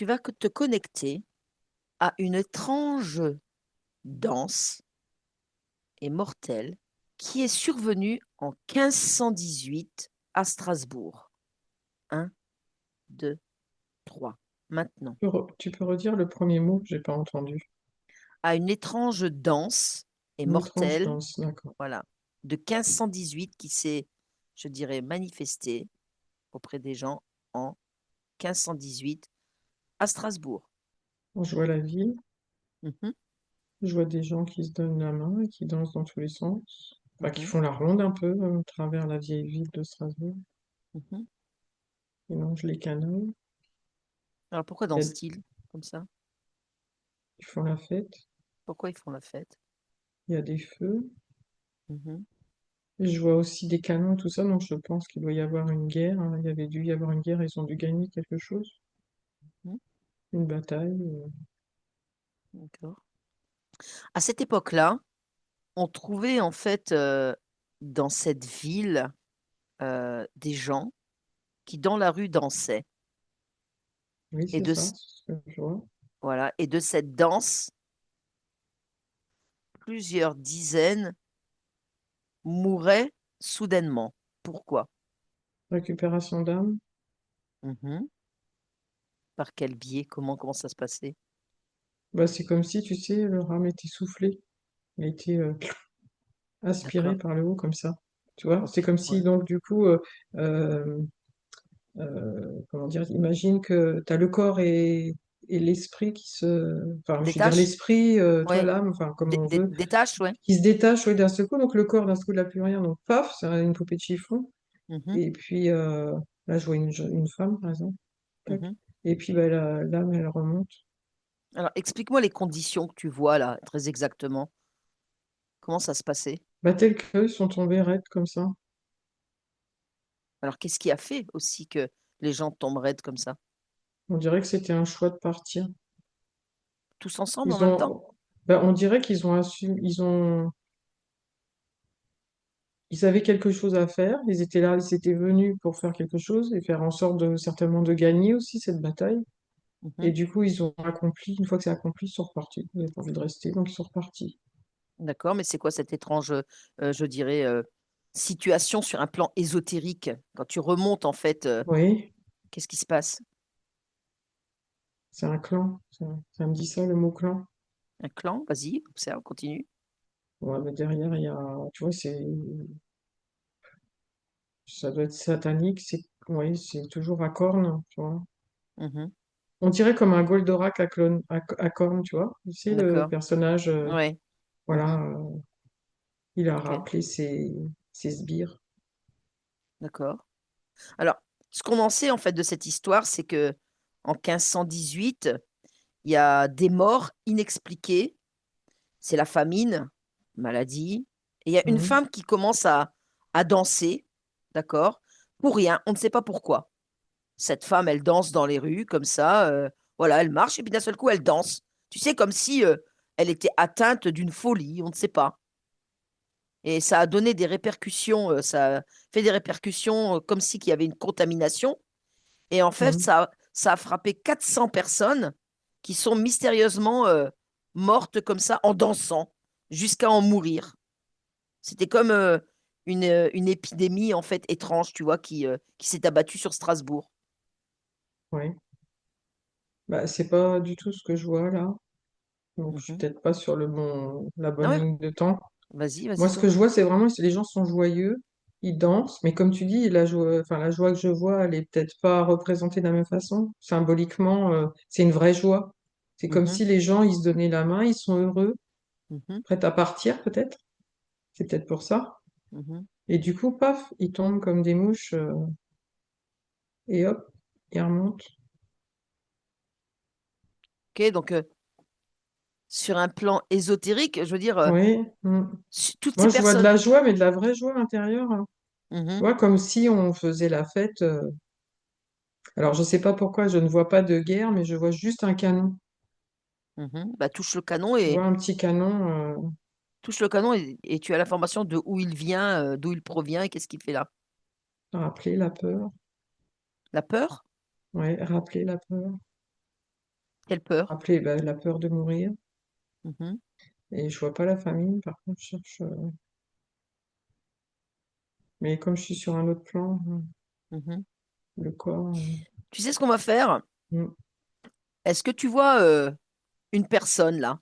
tu vas te connecter à une étrange danse et mortelle qui est survenue en 1518 à Strasbourg. 1, 2, 3. Maintenant. Tu peux redire le premier mot, j'ai pas entendu. À une étrange danse et Une étrange mortelle, danse, d'accord. voilà, de 1518 qui s'est, je dirais, manifestée auprès des gens en 1518 à Strasbourg. Je vois la ville, Mhm, je vois des gens qui se donnent la main et qui dansent dans tous les sens. Enfin, qui mhm, font la ronde un peu à travers la vieille ville de Strasbourg. mhm. Ils mangent les canons, Alors pourquoi il y a- dansent-ils comme ça? ils font la fête, Pourquoi ils font la fête? il y a des feux. Mhm, Et je vois aussi des canons, tout ça, donc je pense qu'il doit y avoir une guerre, hein. Il y avait dû y avoir une guerre, ils ont dû gagner quelque chose, mhm. une bataille. D'accord. À cette époque-là, on trouvait en fait dans cette ville des gens qui dans la rue dansaient. Oui, Et c'est de, ça, c'est ce que je vois. voilà, et de cette danse, plusieurs dizaines mouraient soudainement. Pourquoi? Récupération d'âme. Mhm. Par quel biais? Comment ça se passait? Bah, c'est comme si, tu sais, le rame était soufflé, il a été aspiré D'accord. par le haut comme ça. Tu vois, c'est Ok. comme si, Ouais. donc, du coup, euh, comment dire, imagine que tu as le corps et l'esprit qui se. Enfin, je veux dire, Détache? l'esprit, tu vois, Ouais. l'âme, enfin, comme on veut, Détache, ouais. qui se détache, oui, d'un seul coup. Donc, le corps, d'un seul coup, il n'a plus rien. Donc, paf, c'est une poupée de chiffon. Mhm, Et puis, là, je vois une femme, par exemple. Tac. mhm. Et puis, bah, l'âme, elle remonte. Alors, explique-moi les conditions que tu vois là, très exactement. Comment ça se passait? Bah, tels qu'eux, ils sont tombés raides comme ça. Alors, qu'est-ce qui a fait aussi que les gens tombent raides comme ça? On dirait que c'était un choix de partir. Tous ensemble en Ils même temps? ont, bah, on dirait qu'ils ont assumé, ils avaient quelque chose à faire. Ils étaient là, ils étaient venus pour faire quelque chose et faire en sorte de, certainement de gagner aussi cette bataille. Et Mhm. du coup, ils ont accompli. Une fois que c'est accompli, ils sont repartis. Ils n'avaient pas envie de rester, donc ils sont repartis. D'accord, mais c'est quoi cette étrange, je dirais, situation sur un plan ésotérique? Quand tu remontes, en fait, Oui, qu'est-ce qui se passe? c'est un clan. Ça me dit ça, le mot clan. Un clan? Vas-y, observe, continue. Ouais, mais derrière, il y a, tu vois, ça doit être satanique. Oui, c'est toujours à cornes, tu vois. Mhm. On dirait comme un Goldorak à cornes, tu vois. Tu sais, le D'accord. personnage, Ouais. voilà, Mhm. il a Ok, rappelé ses sbires. d'accord. Alors, ce qu'on en sait, en fait, de cette histoire, c'est que en 1518, il y a des morts inexpliquées. C'est la famine, maladie. Et il y a une Mhm. femme qui commence à danser, d'accord? Pour rien, on ne sait pas pourquoi. Cette femme, elle danse dans les rues comme ça, voilà, elle marche et puis d'un seul coup, elle danse. Tu sais, comme si elle était atteinte d'une folie, on ne sait pas. Et ça a donné des répercussions, ça a fait des répercussions comme si qu'il y avait une contamination. Et en fait, Mhm. ça a frappé 400 personnes qui sont mystérieusement mortes comme ça en dansant jusqu'à en mourir. C'était comme une épidémie en fait étrange, tu vois, qui s'est abattue sur Strasbourg. Ouais. Bah, c'est pas du tout ce que je vois là. Donc, je suis Mhm. peut-être pas sur la Ah bonne ouais, ligne de temps. vas-y, Moi, vas-y ce que donc. je vois, c'est vraiment, les gens sont joyeux, ils dansent, mais comme tu dis, la joie que je vois, elle est peut-être pas représentée de la même façon. Symboliquement, c'est une vraie joie. C'est comme Mhm, si les gens, ils se donnaient la main, ils sont heureux, mhm, prêts à partir peut-être. C'est peut-être pour ça. mhm. Et du coup, paf, ils tombent comme des mouches, et hop, ils remontent. Ok, donc sur un plan ésotérique, je veux dire, Oui. Mm. toutes ces Moi, je vois de personnes. la joie, mais de la vraie joie intérieure, hein. Tu Mhm, vois, comme si on faisait la fête. Alors, je sais pas pourquoi je ne vois pas de guerre, mais je vois juste un canon. mhm. Bah, Tu vois, un petit canon, touche le canon et tu as l'information de où il vient, d'où il provient et qu'est-ce qu'il fait là. rappeler la peur. La peur? Ouais, rappeler la peur. Quelle peur. Après, bah, la peur de mourir. Mhm, Et je vois pas la famille, par contre, je cherche. Mais comme je suis sur un autre plan, mhm. le corps. Tu sais ce qu'on va faire? Mm, Est-ce que tu vois une personne là?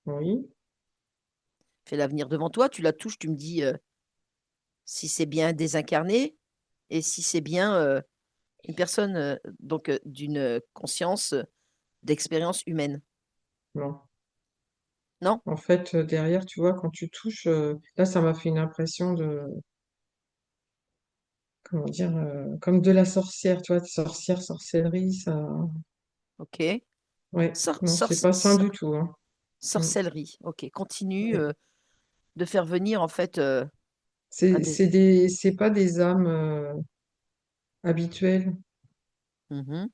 oui, Fais l'avenir devant toi, tu la touches, tu me dis si c'est bien désincarné et si c'est bien une personne donc d'une conscience d'expérience humaine. non. Non? En fait, derrière, tu vois, quand tu touches, là, ça m'a fait une impression de, comment dire, comme de la sorcière, tu vois, sorcière, sorcellerie, ça. Ok. Ouais, Sor- non, sor- c'est pas sain du sor- tout, hein. Mm, sorcellerie. Ok. Continue ouais. de faire venir en fait un des. C'est pas des âmes habituelles. Mhm.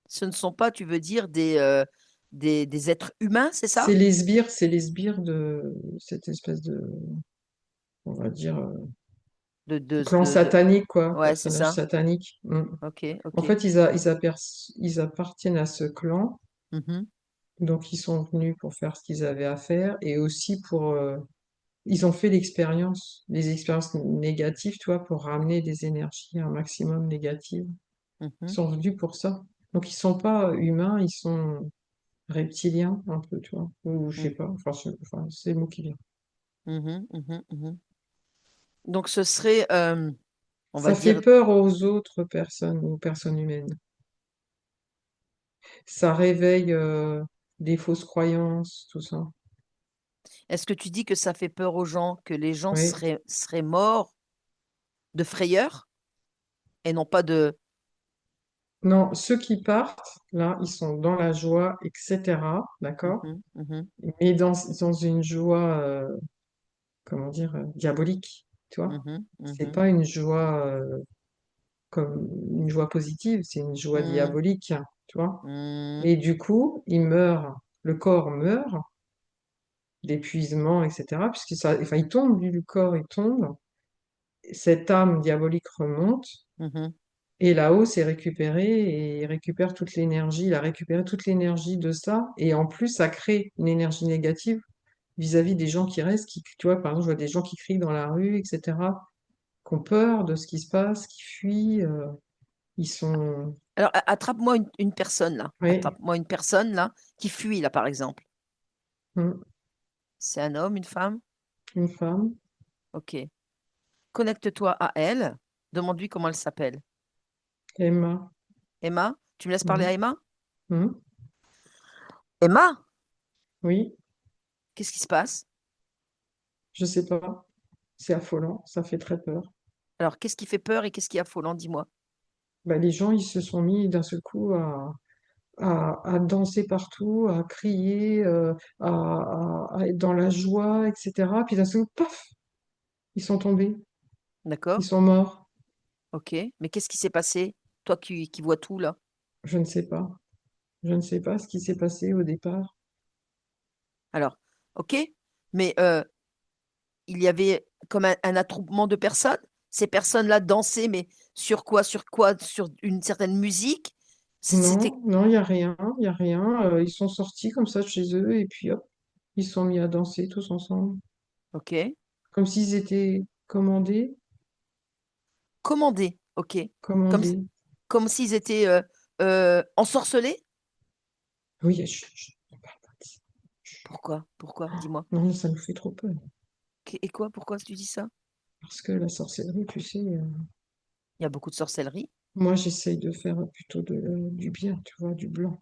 Ce ne sont pas, tu veux dire, des êtres humains, c'est ça? C'est les sbires de cette espèce de, on va dire, De, de, clan de, de- satanique, quoi, Ouais, c'est personnage ça. satanique. Mm. Ok, En ok. fait, ils appartiennent à ce clan, Mhm, donc ils sont venus pour faire ce qu'ils avaient à faire et aussi pour, ils ont fait des expériences négatives, tu vois, pour ramener des énergies un maximum négatives. Ils mhm, sont venus pour ça. Donc ils sont pas humains, ils sont reptiliens un peu, tu vois, ou je sais mhm, pas, enfin, c'est le mot qui vient. mhm, mhm, mhm. Donc ce serait, on va Ça fait dire, peur aux autres personnes, aux personnes humaines. Ça réveille des fausses croyances, tout ça. est-ce que tu dis que ça fait peur aux gens, que les gens Oui. seraient morts de frayeur et non pas de. Non, ceux qui partent, là, ils sont dans la joie, etc. D'accord? Mhm, mhm, Mais dans une joie, comment dire, diabolique, tu vois? mhm, C'est mhm, pas une joie comme une joie positive, c'est une joie mhm, diabolique, tu vois? mhm, Et du coup, ils meurent, le corps meurt d'épuisement, etc. Puisque ça, enfin, il tombe du corps, il tombe. Cette âme diabolique remonte. mhm, Et là-haut, c'est récupéré et il récupère toute l'énergie. Il a récupéré toute l'énergie de ça. Et en plus, ça crée une énergie négative vis-à-vis des gens qui restent. Tu vois, par exemple, je vois des gens qui crient dans la rue, etc., qui ont peur de ce qui se passe, qui fuient. Ils sont. Alors, attrape-moi une personne là. Oui, Attrape-moi une personne là qui fuit là, par exemple. mm, C'est un homme, une femme? une femme, Ok. Connecte-toi à elle. Demande-lui comment elle s'appelle. Emma. Emma? Tu me laisses parler à Mm, Emma? mm, Emma? oui, Qu'est-ce qui se passe? je sais pas. C'est affolant, ça fait très peur. Alors, qu'est-ce qui fait peur et qu'est-ce qui est affolant? Dis-moi. Bah, les gens, ils se sont mis d'un seul coup à danser partout, à crier, à être dans la joie, etc. Puis d'un seul coup, paf, ils sont tombés, ils D'accord? sont morts. Ok. Mais qu'est-ce qui s'est passé? Toi qui vois tout là. Je ne sais pas. Je ne sais pas ce qui s'est passé au départ. Alors, ok. Mais il y avait comme un attroupement de personnes. Ces personnes-là dansaient, mais sur quoi? Sur quoi? Sur une certaine musique? C'était. Non, non, il n'y a rien, il y a rien. Ils sont sortis comme ça de chez eux et puis hop, ils se sont mis à danser tous ensemble, Ok. comme s'ils étaient commandés, Commandés. Ok. Comme, commandés. comme s'ils étaient ensorcelés? Oui, chut, on parle pas de ça. Pourquoi? Pourquoi? Dis-moi. Non, ça nous fait trop peur. Et quoi? Pourquoi tu dis ça? Parce que la sorcellerie, tu sais, Il y a beaucoup de sorcellerie. moi j'essaye de faire plutôt du bien, tu vois, du blanc.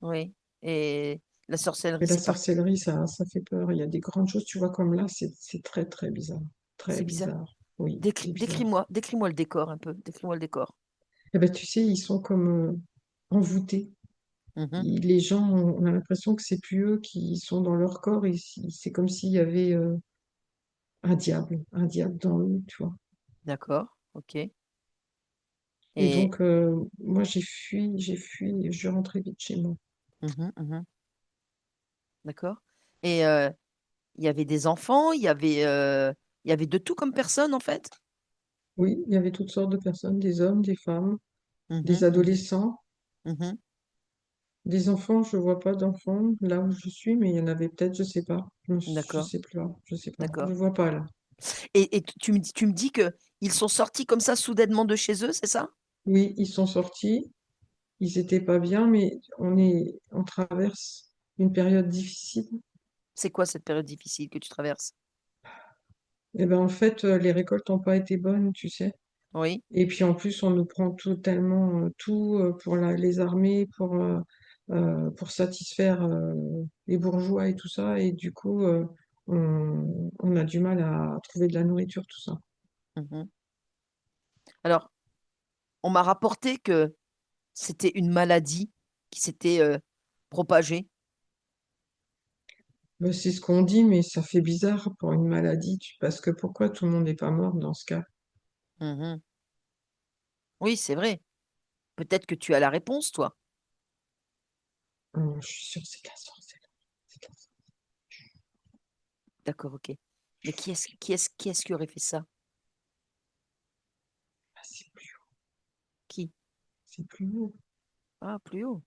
Oui. Et la sorcellerie, Mais la c'est pas. sorcellerie, ça fait peur. Il y a des grandes choses, tu vois, comme là, c'est très, très bizarre. Très C'est bizarre. bizarre. Oui, c'est bizarre. Décris-moi le décor un peu. Décris-moi le décor. Eh ben, tu sais, ils sont comme envoûtés. Mhm. Les gens, on a l'impression que c'est plus eux qui sont dans leur corps. Et c'est comme s'il y avait un diable dans eux, tu vois. D'accord. Ok. Et Et. donc, moi, j'ai fui, et je suis rentrée vite chez moi. Mhm, mhm. D'accord. Et il y avait des enfants, il y avait de tout comme personne, en fait. Oui, il y avait toutes sortes de personnes, des hommes, des femmes, des Mhm, mhm, adolescents. mhm. Des enfants, je vois pas d'enfants là où je suis, mais il y en avait peut-être, je sais pas. Je D'accord, sais plus, je sais pas. Je d'accord. vois pas là. Et tu me dis que ils sont sortis comme ça soudainement de chez eux, c'est ça? Oui, ils sont sortis, ils étaient pas bien, mais on traverse une période difficile. C'est quoi cette période difficile que tu traverses? Et ben en fait, les récoltes n'ont pas été bonnes, tu sais. Oui. Et puis en plus, on nous prend totalement tout pour les armées, pour satisfaire les bourgeois et tout ça. Et du coup, on a du mal à trouver de la nourriture, tout ça. Mhm. Alors, on m'a rapporté que c'était une maladie qui s'était propagée. Ben, c'est ce qu'on dit, mais ça fait bizarre pour une maladie, parce que pourquoi tout le monde n'est pas mort dans ce cas? Mhm. Oui, c'est vrai. Peut-être que tu as la réponse, toi. Je suis sûre que c'est de la sorcellerie. C'est de la sorcellerie. D'accord, ok. Mais qui est-ce qui aurait fait ça? Ah, Qui? c'est plus haut. Ah, plus haut.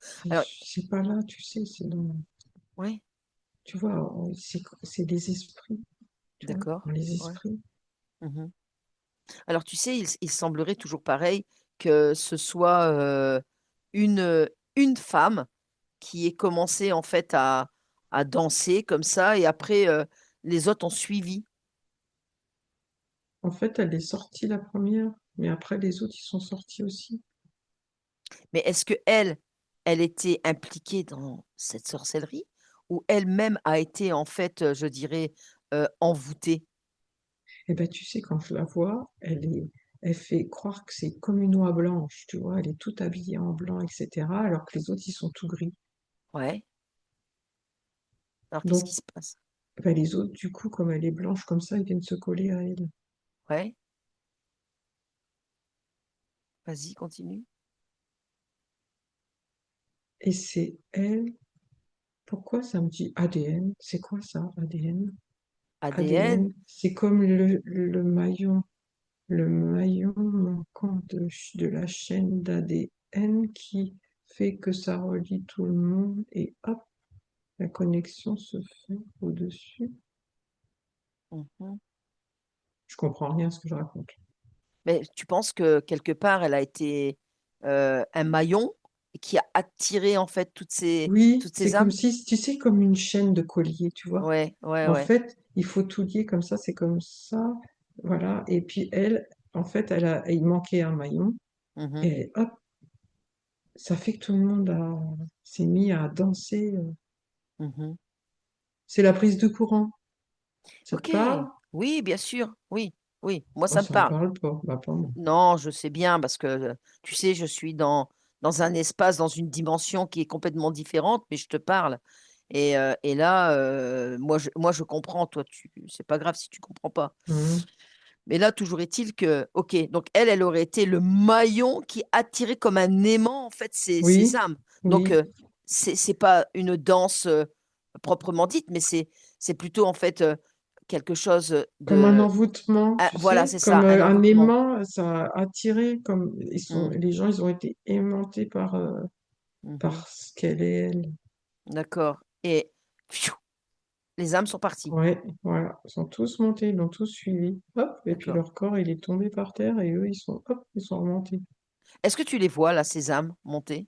C'est Alors, c'est pas là, tu sais, ouais, tu vois, c'est des esprits, tu vois, d'accord. dans les Ouais. esprits. Mhm. Alors, tu sais, il semblerait toujours pareil que ce soit une femme qui ait commencé en fait à danser comme ça, et après, les autres ont suivi. En fait, elle est sortie la première, mais après les autres, ils sont sortis aussi. Mais est-ce que elle était impliquée dans cette sorcellerie, ou elle-même a été en fait, je dirais, envoûtée? Et ben, tu sais, quand je la vois, elle fait croire que c'est comme une oie blanche, tu vois, elle est toute habillée en blanc, etc., alors que les autres, ils sont tout gris. Ouais. Alors, qu'est-ce qui Donc, se passe? ben, les autres, du coup, comme elle est blanche comme ça, ils viennent se coller à elle. Ouais, vas-y, continue. Et c'est elle. Pourquoi ça me dit ADN? C'est quoi ça, ADN? ADN? ADN, c'est comme le maillon manquant de la chaîne d'ADN qui fait que ça relie tout le monde et hop, la connexion se fait au-dessus. Mhm. Je comprends rien à ce que je raconte. Mais tu penses que quelque part, elle a été un maillon qui a attiré en fait Oui, toutes c'est ces comme âmes? si, tu sais, comme une chaîne de collier, tu vois. Ouais, ouais, En ouais. fait, il faut tout lier comme ça, c'est comme ça, voilà. Et puis elle, en fait, il manquait un maillon Mhm, et hop, ça fait que tout le monde s'est mis à danser. mhm. C'est la prise de courant. Ça te Ok, parle? oui, bien sûr, oui, oui, moi Oh, ça me ça me parle. parle pas. Bah, pas moi. Non, je sais bien parce que tu sais, je suis dans un espace, dans une dimension qui est complètement différente, mais je te parle. Et là, moi, je comprends, toi, c'est pas grave si tu comprends pas. Mhm. Mais là, toujours est-il que, ok, donc elle aurait été le maillon qui attirait comme un aimant, en fait, ces Oui, âmes. Donc, oui. c'est pas une danse proprement dite, mais c'est plutôt, en fait, quelque chose Comme un de. envoûtement, Ah, tu voilà, sais, c'est comme ça, un un envoûtement. aimant, ça a attiré, comme Hmm, les gens, ils ont été aimantés mhm. par ce qu'elle est, elle. D'accord. Et pfiou, les âmes sont parties. Ouais, voilà. Ils sont tous montés, ils l'ont tous suivi. Hop, et puis D'accord. leur corps, il est tombé par terre et eux, hop, ils sont remontés. Est-ce que tu les vois, là, ces âmes monter?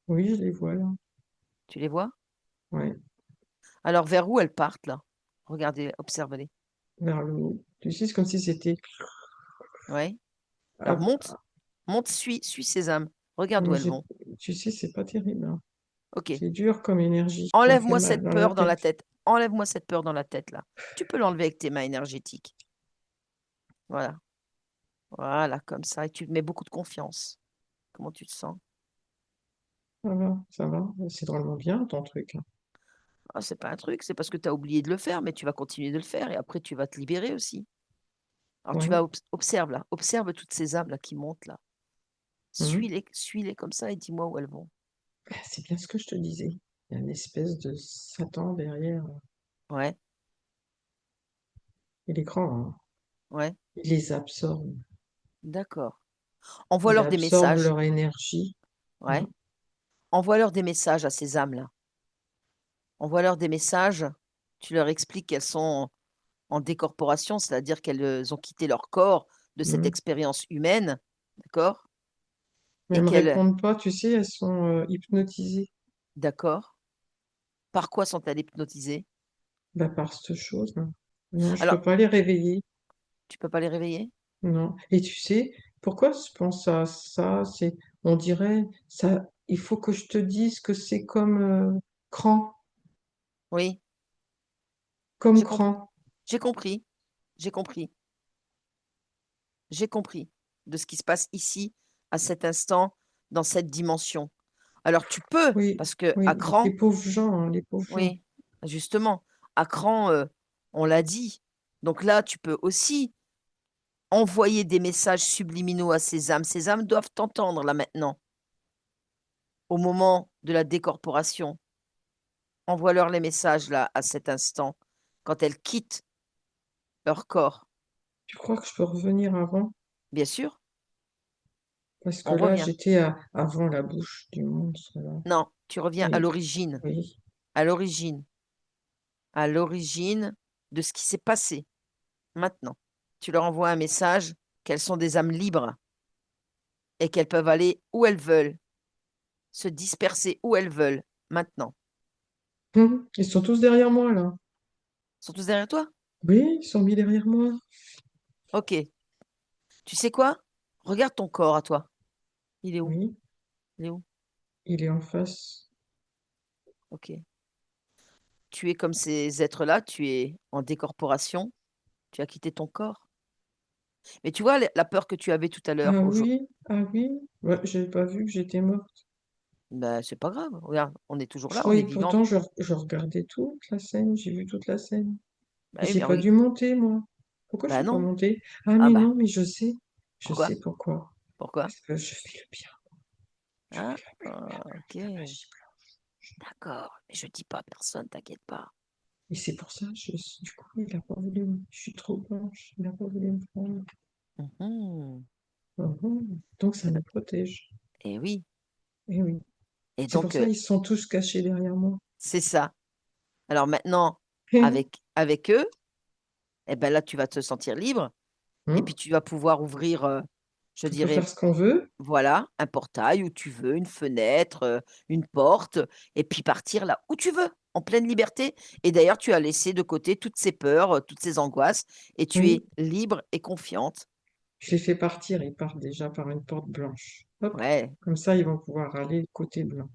Oui, je les vois là. Tu les vois? Ouais, Alors, vers où elles partent, là? Regardez, observez-les. vers le haut. Tu sais, c'est comme si c'était. Ouais. Alors, Hop, monte, monte, suis ces âmes. Regarde où moi, elles vont. tu sais, c'est pas terrible, hein. Ok. C'est dur comme énergie. Ça me fait Enlève-moi mal cette dans la peur dans la tête. tête. Enlève-moi cette peur dans la tête, là. Tu peux l'enlever avec tes mains énergétiques. Voilà. Voilà, comme ça. Et tu te mets beaucoup de confiance. Comment tu te sens? Ça va, ça va. C'est drôlement bien ton truc, hein. Ah, c'est pas un truc, c'est parce que tu as oublié de le faire, mais tu vas continuer de le faire et après tu vas te libérer aussi. Alors tu Ouais. vas observe là, observe toutes ces âmes là qui montent là. Mhm. Suis-les comme ça et dis-moi où elles vont. Ah, c'est bien ce que je te disais. Il y a une espèce de Satan derrière. Ouais, Il est grand, hein. ouais, Il les absorbe. d'accord. Il Envoie-leur des absorbe messages. leur énergie. Hein. Ouais. envoie-leur des messages à ces âmes-là. Envoie-leur des messages, tu leur expliques qu'elles sont en décorporation, c'est-à-dire qu'elles ont quitté leur corps de cette Mm. expérience humaine, d'accord? Mais Et elles me qu'elles, répondent pas, tu sais, elles sont hypnotisées. d'accord? Par quoi sont-elles hypnotisées? Bah, par cette chose, là. Non, je peux Alors, pas les réveiller. tu peux pas les réveiller? Non. Et tu sais, pourquoi je pense à ça? On dirait, ça, il faut que je te dise que c'est comme cran, Oui, comme j'ai compris. cran. J'ai compris. J'ai compris. J'ai compris de ce qui se passe ici, à cet instant, dans cette dimension. Alors, tu peux, Oui, parce que à oui, les cran, pauvres gens, hein, les pauvres gens. oui, justement, à cran, on l'a dit. Donc là, tu peux aussi envoyer des messages subliminaux à ces âmes. Ces âmes doivent t'entendre là maintenant, au moment de la décorporation. Envoie-leur les messages là, à cet instant, quand elles quittent leur corps. Tu crois que je peux revenir avant? Bien sûr, Parce que on là, revient. j'étais avant la bouche du monstre, là. Non, tu reviens Et oui. à l'origine, à l'origine de ce qui s'est passé maintenant. Tu leur envoies un message qu'elles sont des âmes libres et qu'elles peuvent aller où elles veulent, se disperser où elles veulent maintenant. Ils sont tous derrière moi, là. Ils sont tous derrière toi? Oui, ils sont mis derrière moi. Ok. Tu sais quoi? Regarde ton corps à toi. Il est où? Oui, Il est où? il est en face. Ok. Tu es comme ces êtres-là, tu es en décorporation, tu as quitté ton corps. Mais tu vois, la peur que tu avais tout à l'heure, Ah oui, ah oui. Ouais, j'ai pas vu que j'étais morte. ben, c'est pas grave. Regarde, on est toujours là, on est Oui, vivante. pourtant, je regardais toute la scène, j'ai vu toute la scène. Bah Et oui, j'ai mais pas dû monter, moi. Pourquoi je bah suis pas non. montée? Ah, Ah mais bah, non, mais je sais. Je pourquoi? sais pourquoi. Pourquoi? Parce que je fais le bien. Je Ah, fais ok. la magie blanche. D'accord. Mais je dis pas à personne, t'inquiète pas. Et c'est pour ça, du coup, il a pas voulu. Je suis trop blanche. Il a pas voulu me prendre. Mhm. Donc, ça Eh ben, nous protège. eh oui. Et oui. Et C'est pour donc, ça ils sont tous cachés derrière moi. c'est ça. Alors maintenant, avec eux, eh ben là, tu vas te sentir libre. Et puis, Hein. tu vas pouvoir ouvrir, je On peut faire dirais, ce qu'on veut. voilà, un portail où tu veux, une fenêtre, une porte, et puis partir là où tu veux, en pleine liberté. Et d'ailleurs, tu as laissé de côté toutes ces peurs, toutes ces angoisses, et tu es Oui. libre et confiante. Je les fais partir. Ils partent déjà par une porte blanche. Hop. Ouais, Comme ça, ils vont pouvoir aller côté blanc.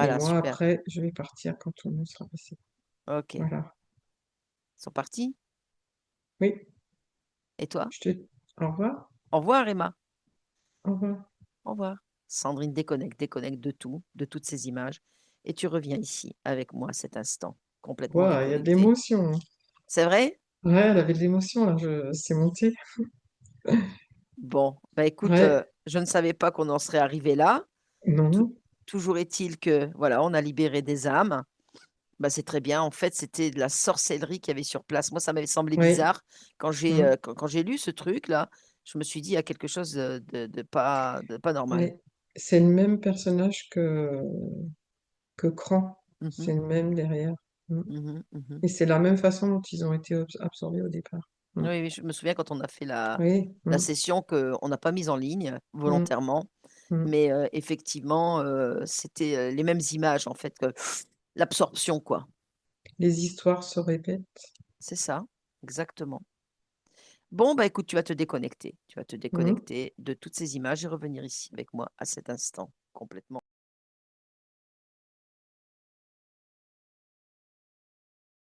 Et voilà, moi, super. après, je vais partir quand tout le monde sera passé. Ok. Ils Voilà. sont partis. Oui. Et toi? Je te... Au revoir. Au revoir, Emma. Au revoir. Au revoir. Sandrine déconnecte, déconnecte de tout, de toutes ces images. Et tu reviens ici avec moi à cet instant, complètement Waouh, il y a de déconnecté. l'émotion, hein. C'est vrai? Ouais, elle avait de l'émotion, là. C'est monté. Bon, bah écoute, Ouais. je ne savais pas qu'on en serait arrivé là. Tou- Non. Toujours est-il que, voilà, on a libéré des âmes. Bah, c'est très bien. En fait, c'était de la sorcellerie qu'il y avait sur place. Moi, ça m'avait semblé Ouais. bizarre Hum. quand j'ai lu ce truc-là. Je me suis dit, il y a quelque chose de pas normal. Mais c'est le même personnage que Cran. Mhm, C'est le même derrière. Hum. mhm, mhm. Et c'est la même façon dont ils ont été absorbés au départ. Oui, Hum. oui, je me souviens quand on a fait Oui. la Hum. session qu'on n'a pas mise en ligne Hum. volontairement, Hum. mais effectivement, c'était les mêmes images, en fait, que l'absorption, quoi. Les histoires se répètent. C'est ça, exactement. Bon, bah écoute, tu vas te déconnecter. Tu vas te Hum. déconnecter de toutes ces images et revenir ici avec moi à cet instant, complètement.